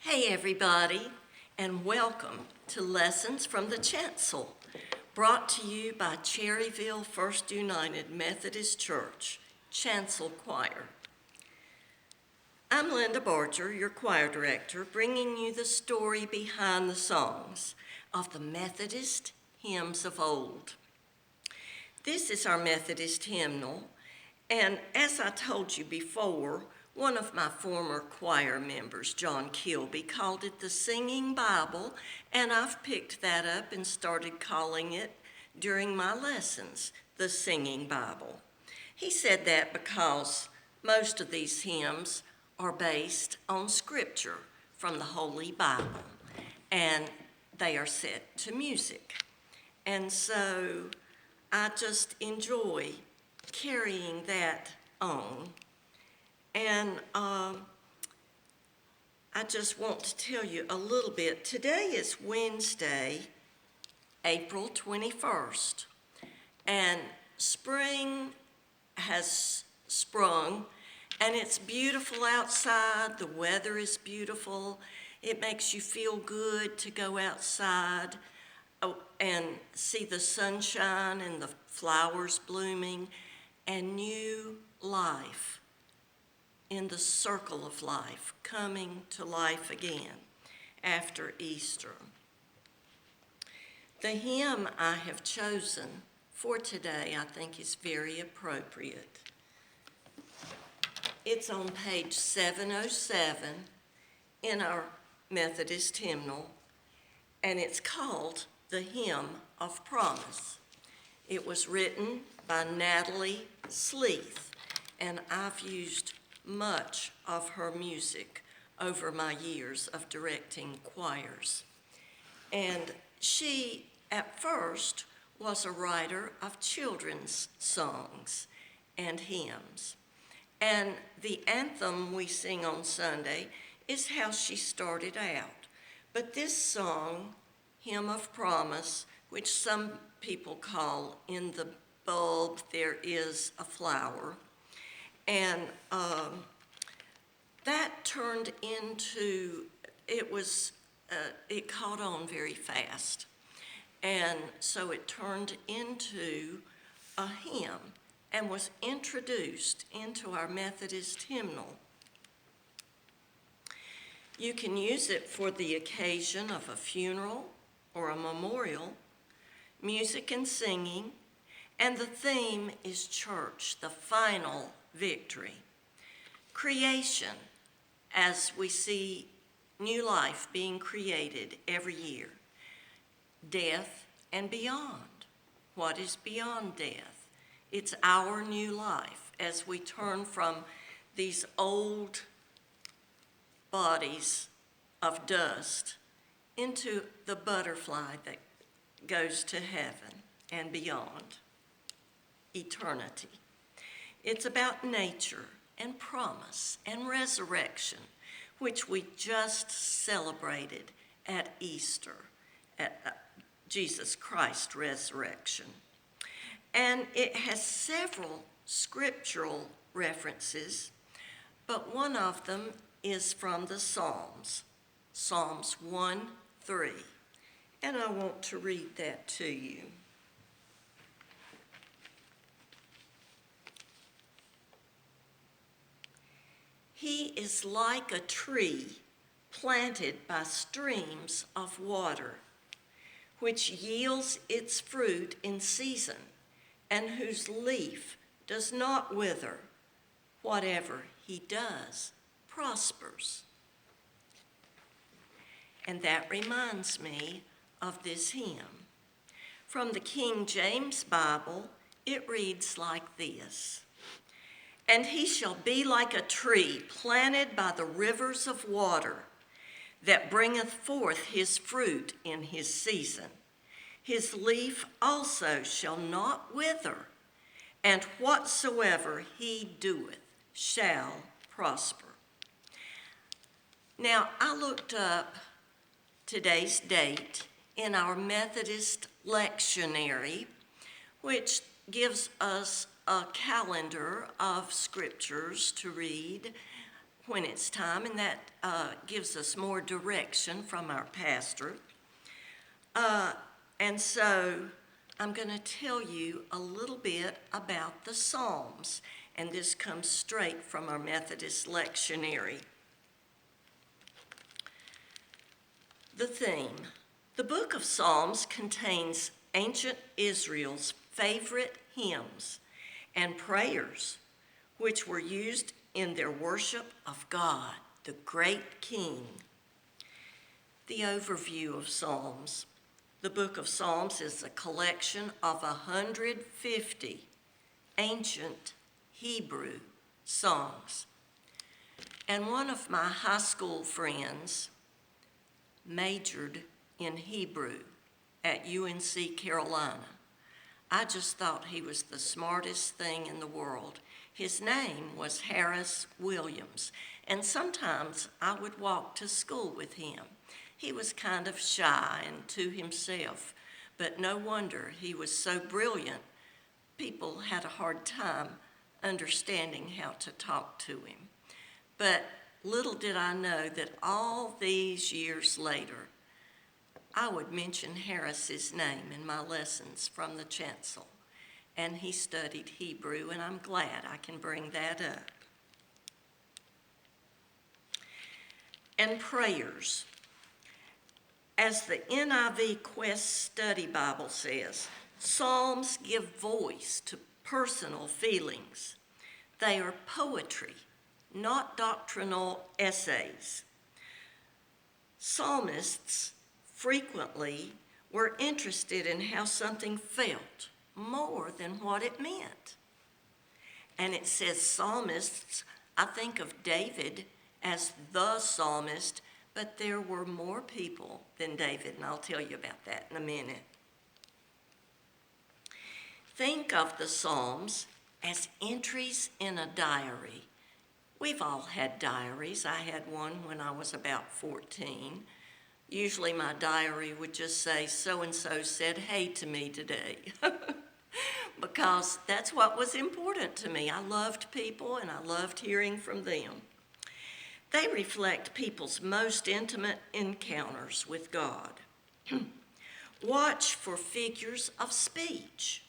Hey everybody, and welcome to Lessons from the Chancel, brought to you by Cherryville First United Methodist Church, Chancel Choir. I'm Linda Barger, your choir director, bringing you the story behind the songs of the Methodist hymns of old. This is our Methodist hymnal, and as I told you before, one of my former choir members, John Kilby, called it the Singing Bible, and I've picked that up and started calling it during my lessons, the Singing Bible. He said that because most of these hymns are based on scripture from the Holy Bible, and they are set to music. And so I just enjoy carrying that on. And I just want to tell you a little bit. Today is Wednesday, April 21st, and spring has sprung, and it's beautiful outside. The weather is beautiful. It makes you feel good to go outside and see the sunshine and the flowers blooming and new life in the circle of life, coming to life again after Easter. The hymn I have chosen for today, I think, is very appropriate. It's on page 707 in our Methodist hymnal, and it's called The Hymn of Promise. It was written by Natalie, Sleeth, and I've used much of her music over my years of directing choirs. And she, at first, was a writer of children's songs and hymns. And the anthem we sing on Sunday is how she started out. But this song, Hymn of Promise, which some people call In the Bulb There Is a Flower, and that turned into, it caught on very fast. And so it turned into a hymn and was introduced into our Methodist hymnal. You can use it for the occasion of a funeral or a memorial, music and singing, and the theme is church, the final victory. Creation, as we see new life being created every year. Death and beyond. What is beyond death? It's our new life as we turn from these old bodies of dust into the butterfly that goes to heaven and beyond, eternity. It's about nature and promise and resurrection, which we just celebrated at Easter, at Jesus Christ's resurrection. And it has several scriptural references, but one of them is from the Psalms, Psalms 1:3. And I want to read that to you. He is like a tree planted by streams of water, which yields its fruit in season, and whose leaf does not wither. Whatever he does prospers. And that reminds me of this hymn. From the King James Bible, it reads like this: And he shall be like a tree planted by the rivers of water, that bringeth forth his fruit in his season. His leaf also shall not wither, and whatsoever he doeth shall prosper. Now, I looked up today's date in our Methodist lectionary, which gives us a calendar of scriptures to read when it's time, and that gives us more direction from our pastor. And so I'm going to tell you a little bit about the Psalms, and this comes straight from our Methodist lectionary. The theme. The book of Psalms contains ancient Israel's favorite hymns and prayers, which were used in their worship of God, the great King. The overview of Psalms. The book of Psalms is a collection of 150 ancient Hebrew songs. And one of my high school friends majored in Hebrew at UNC Carolina. I just thought he was the smartest thing in the world. His name was Harris Williams, and sometimes I would walk to school with him. He was kind of shy and to himself, but no wonder he was so brilliant. People had a hard time understanding how to talk to him. But little did I know that all these years later, I would mention Harris's name in my lessons from the Chancel, and he studied Hebrew, and I'm glad I can bring that up. And prayers. As the NIV Quest Study Bible says, Psalms give voice to personal feelings. They are poetry, not doctrinal essays. Psalmists frequently were interested in how something felt more than what it meant. And it says psalmists, I think of David as the psalmist, but there were more people than David, and I'll tell you about that in a minute. Think of the Psalms as entries in a diary. We've all had diaries. I had one when I was about 14. Usually my diary would just say, so-and-so said hey to me today, because that's what was important to me. I loved people and I loved hearing from them. They reflect people's most intimate encounters with God. Watch for figures of speech,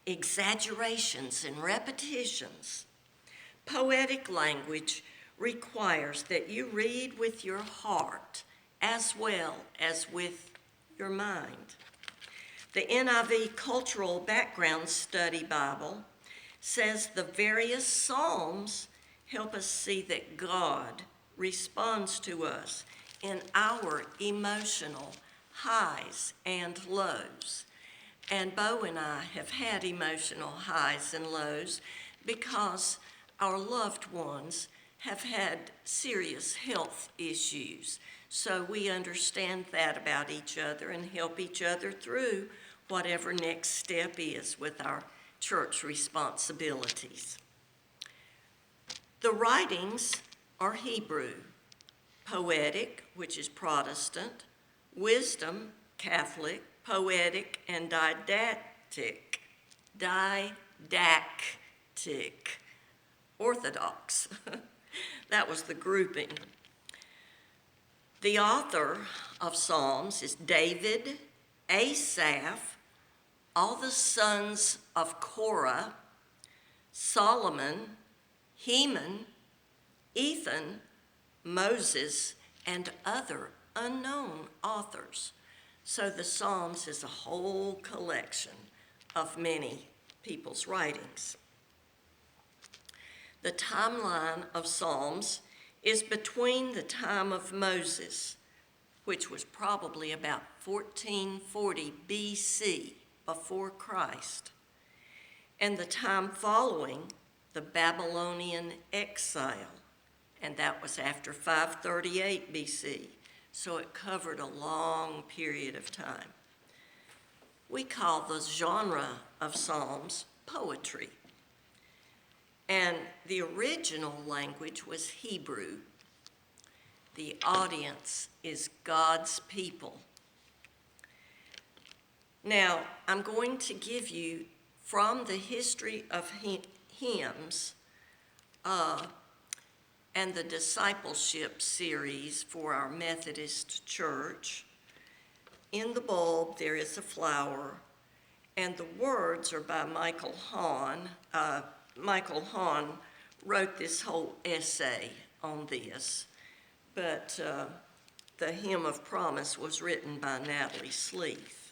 exaggerations and repetitions. Poetic language requires that you read with your heart as well as with your mind. The NIV Cultural Background Study Bible says the various Psalms help us see that God responds to us in our emotional highs and lows. And Bo and I have had emotional highs and lows because our loved ones have had serious health issues. So we understand that about each other and help each other through whatever next step is with our church responsibilities. The writings are Hebrew, poetic, which is Protestant, wisdom, Catholic, poetic, and didactic, Orthodox. That was the grouping. The author of Psalms is David, Asaph, all the sons of Korah, Solomon, Heman, Ethan, Moses, and other unknown authors. So the Psalms is a whole collection of many people's writings. The timeline of Psalms is between the time of Moses, which was probably about 1440 BC, before Christ, and the time following the Babylonian exile, and that was after 538 BC, so it covered a long period of time. We call the genre of Psalms poetry, and the original language was Hebrew. The audience is God's people. Now, I'm going to give you, from the history of hymns, and the discipleship series for our Methodist church. In the bulb, there is a flower, and the words are by Michael Hahn. Michael Hahn wrote this whole essay on this, but the Hymn of Promise was written by Natalie, Sleeth.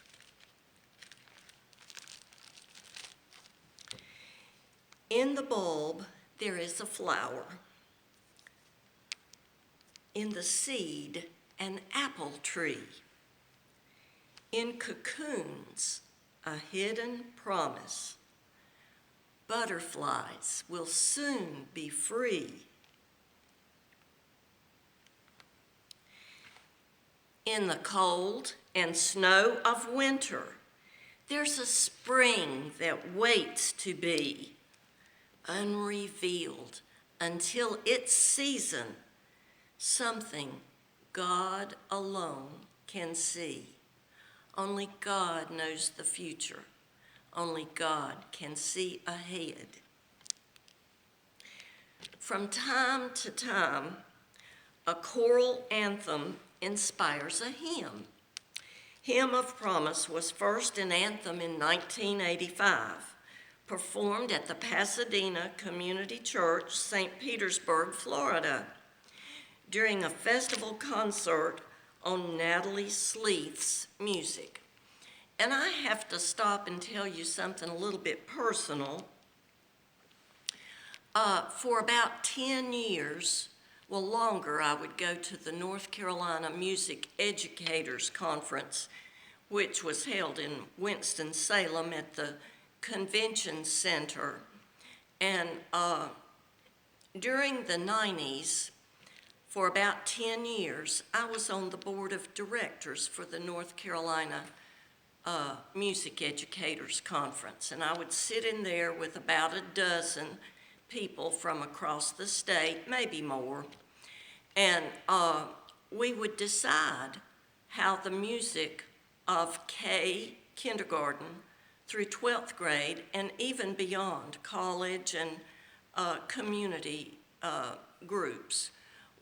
In the bulb, there is a flower. In the seed, an apple tree. In cocoons, a hidden promise. Butterflies will soon be free. In the cold and snow of winter, there's a spring that waits to be unrevealed until its season, something God alone can see. Only God knows the future. Only God can see ahead. From time to time, a choral anthem inspires a hymn. Hymn of Promise was first an anthem in 1985, performed at the Pasadena Community Church, St. Petersburg, Florida, during a festival concert on Natalie Sleeth's music. And I have to stop and tell you something a little bit personal. For about 10 years, well, longer, I would go to the North Carolina Music Educators Conference, which was held in Winston-Salem at the Convention Center. And during the 90s, for about 10 years, I was on the board of directors for the North Carolina Music Educators Conference. And I would sit in there with about a dozen people from across the state, maybe more. And we would decide how the music of kindergarten through 12th grade, and even beyond, college and community groups,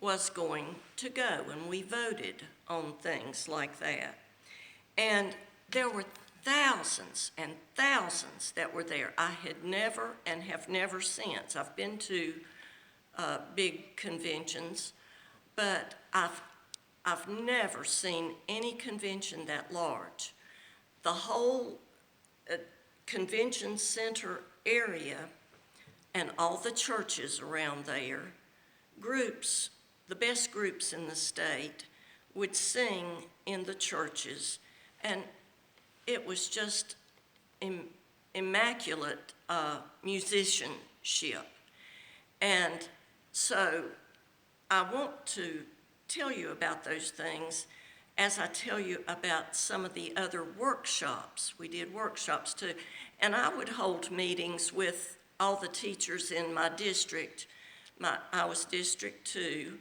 was going to go. And we voted on things like that. And there were thousands and thousands that were there. I had never and have never since. I've been to big conventions, but I've never seen any convention that large. The whole convention center area and all the churches around there, groups, the best groups in the state, would sing in the churches, and it was just immaculate musicianship. And so I want to tell you about those things as I tell you about some of the other workshops. We did workshops too. And I would hold meetings with all the teachers in my district. I was District 2,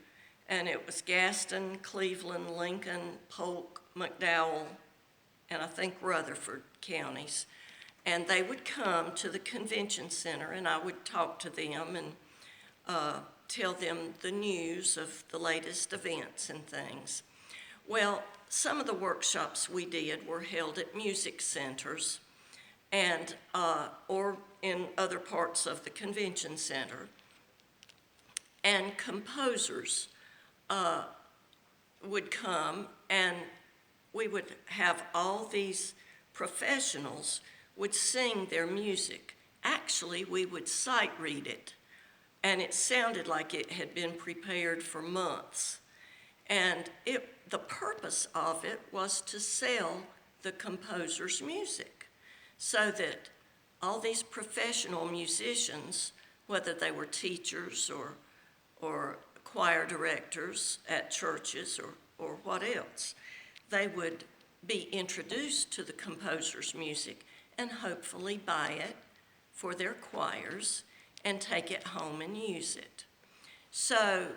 and it was Gaston, Cleveland, Lincoln, Polk, McDowell, and I think Rutherford counties. And they would come to the convention center, and I would talk to them and tell them the news of the latest events and things. Well, some of the workshops we did were held at music centers and or in other parts of the convention center. And composers would come, and we would have all these professionals would sing their music. Actually, we would sight read it, and it sounded like it had been prepared for months. And the purpose of it was to sell the composer's music, so that all these professional musicians, whether they were teachers or choir directors at churches or what else, they would be introduced to the composer's music and hopefully buy it for their choirs and take it home and use it. So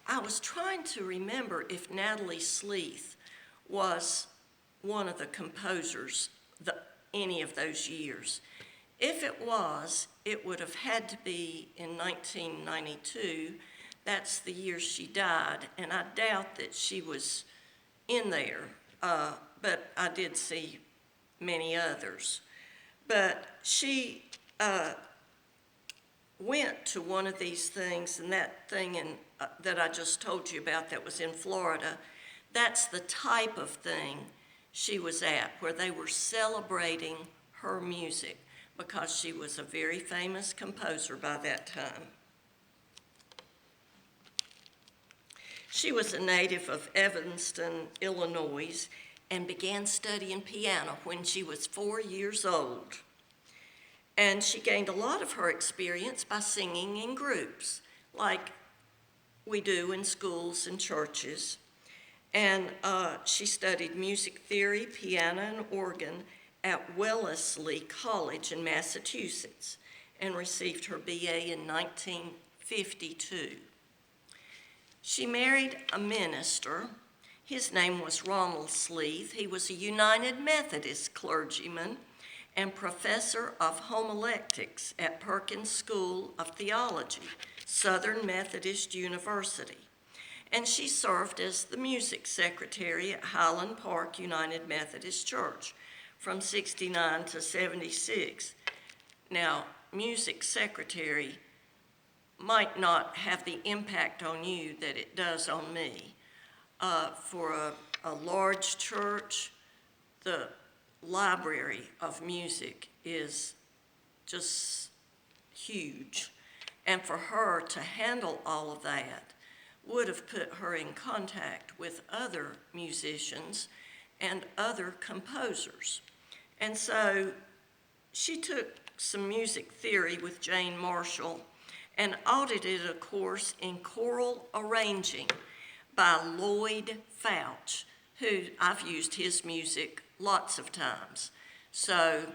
I was trying to remember if Natalie Sleeth was one of the composers any of those years. If it was, it would have had to be in 1992. That's the year she died, and I doubt that she was in there, but I did see many others. But she went to one of these things, and that thing that I just told you about that was in Florida, that's the type of thing she was at, where they were celebrating her music, because she was a very famous composer by that time. She was a native of Evanston, Illinois, and began studying piano when she was 4 years old. And she gained a lot of her experience by singing in groups, like we do in schools and churches. And she studied music theory, piano, and organ at Wellesley College in Massachusetts and received her BA in 1952. She married a minister. His name was Ronald Sleeth. He was a United Methodist clergyman and professor of homiletics at Perkins School of Theology, Southern Methodist University. And she served as the music secretary at Highland Park United Methodist Church from 69 to 76. Now, music secretary might not have the impact on you that it does on me. For a large church, the library of music is just huge. And for her to handle all of that would have put her in contact with other musicians and other composers. And so she took some music theory with Jane Marshall and audited a course in choral arranging by Lloyd Fouch, who I've used his music lots of times. So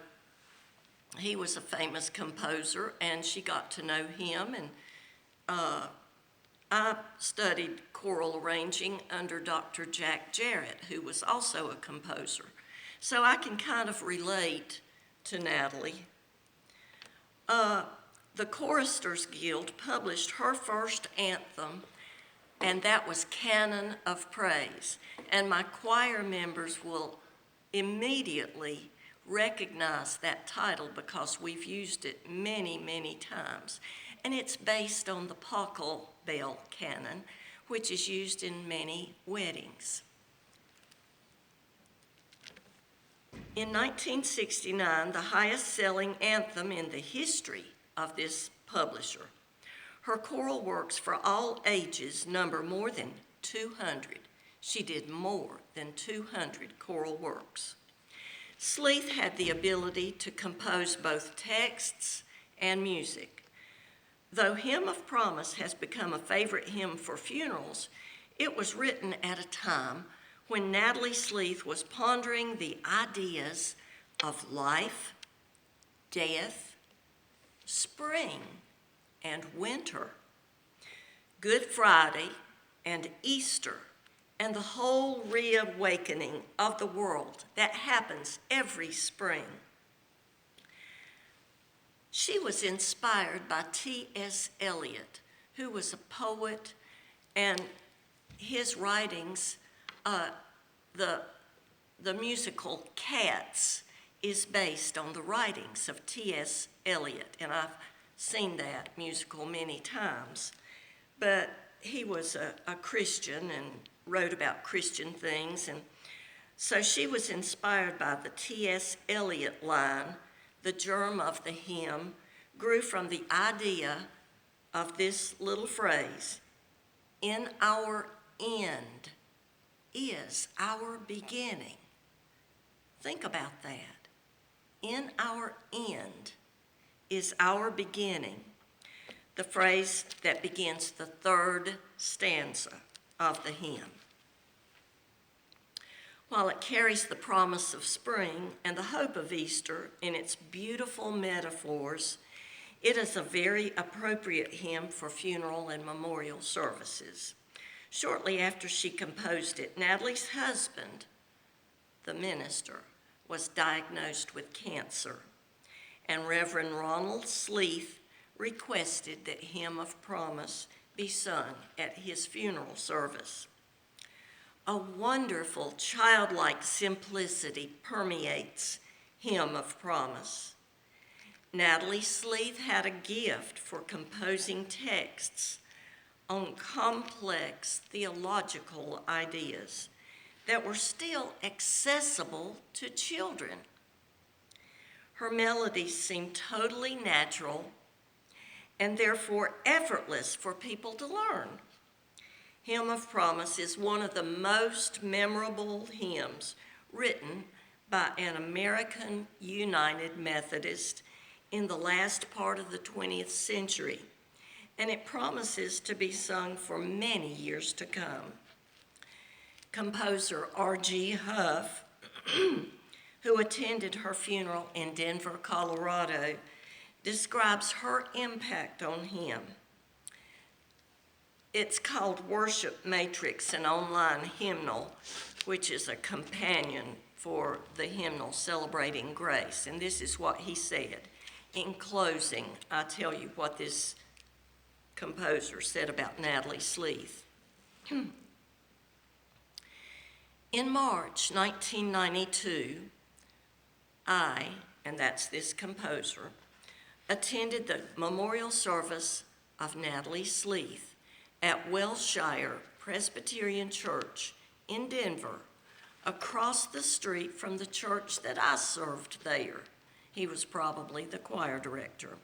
he was a famous composer, and she got to know him, and I studied choral arranging under Dr. Jack Jarrett, who was also a composer. So I can kind of relate to Natalie. The Choristers Guild published her first anthem, and that was Canon of Praise. And my choir members will immediately recognize that title because we've used it many, many times. And it's based on the Pockle Bell Canon, which is used in many weddings. In 1969, the highest-selling anthem in the history of this publisher. Her choral works for all ages number more than 200. She did more than 200 choral works. Sleeth had the ability to compose both texts and music. Though Hymn of Promise has become a favorite hymn for funerals, it was written at a time when Natalie Sleeth was pondering the ideas of life, death, spring, and winter, Good Friday and Easter, and the whole reawakening of the world that happens every spring. She was inspired by T.S. Eliot, who was a poet, and his writings, the musical Cats is based on the writings of T.S. Eliot, and I've seen that musical many times. But he was a Christian and wrote about Christian things, and so she was inspired by the T.S. Eliot line, "The germ of the hymn grew from the idea of this little phrase, in our end is our beginning." Think about that. In our end is our beginning. The phrase that begins the third stanza of the hymn. While it carries the promise of spring and the hope of Easter in its beautiful metaphors, it is a very appropriate hymn for funeral and memorial services. Shortly after she composed it, Natalie's husband, the minister, was diagnosed with cancer, and Reverend Ronald Sleeth requested that Hymn of Promise be sung at his funeral service. A wonderful childlike simplicity permeates Hymn of Promise. Natalie Sleeth had a gift for composing texts on complex theological ideas that were still accessible to children. Her melodies seemed totally natural and therefore effortless for people to learn. Hymn of Promise is one of the most memorable hymns written by an American United Methodist in the last part of the 20th century, and it promises to be sung for many years to come. Composer R.G. Huff, who attended her funeral in Denver, Colorado, describes her impact on him. It's called Worship Matrix, an online hymnal, which is a companion for the hymnal Celebrating Grace. And this is what he said. In closing, I tell you what this composer said about Natalie Sleeth. In March 1992, and that's this composer, attended the memorial service of Natalie Sleeth at Wellshire Presbyterian Church in Denver, across the street from the church that I served there. He was probably the choir director.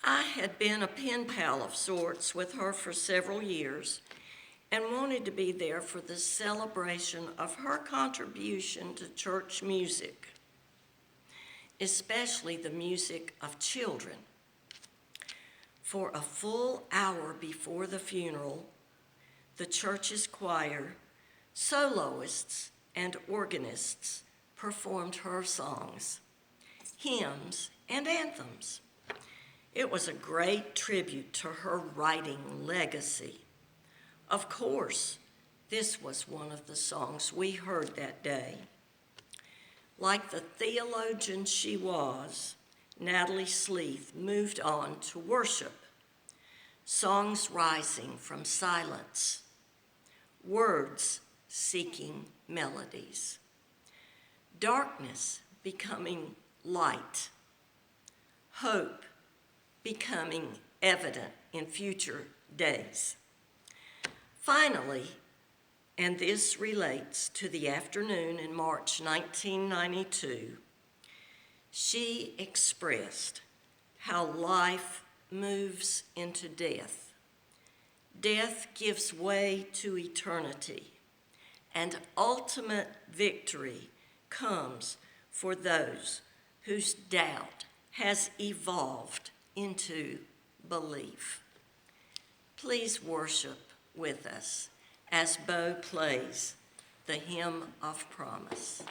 I had been a pen pal of sorts with her for several years and wanted to be there for the celebration of her contribution to church music, especially the music of children. For a full hour before the funeral, the church's choir, soloists, and organists performed her songs, hymns, and anthems. It was a great tribute to her writing legacy. Of course, this was one of the songs we heard that day. Like the theologian she was, Natalie Sleeth moved on to worship, songs rising from silence, words seeking melodies, darkness becoming light, hope becoming evident in future days. Finally, and this relates to the afternoon in March 1992, she expressed how life moves into death. Death gives way to eternity, and ultimate victory comes for those whose doubt has evolved into belief. Please worship with us as Bo plays the Hymn of Promise.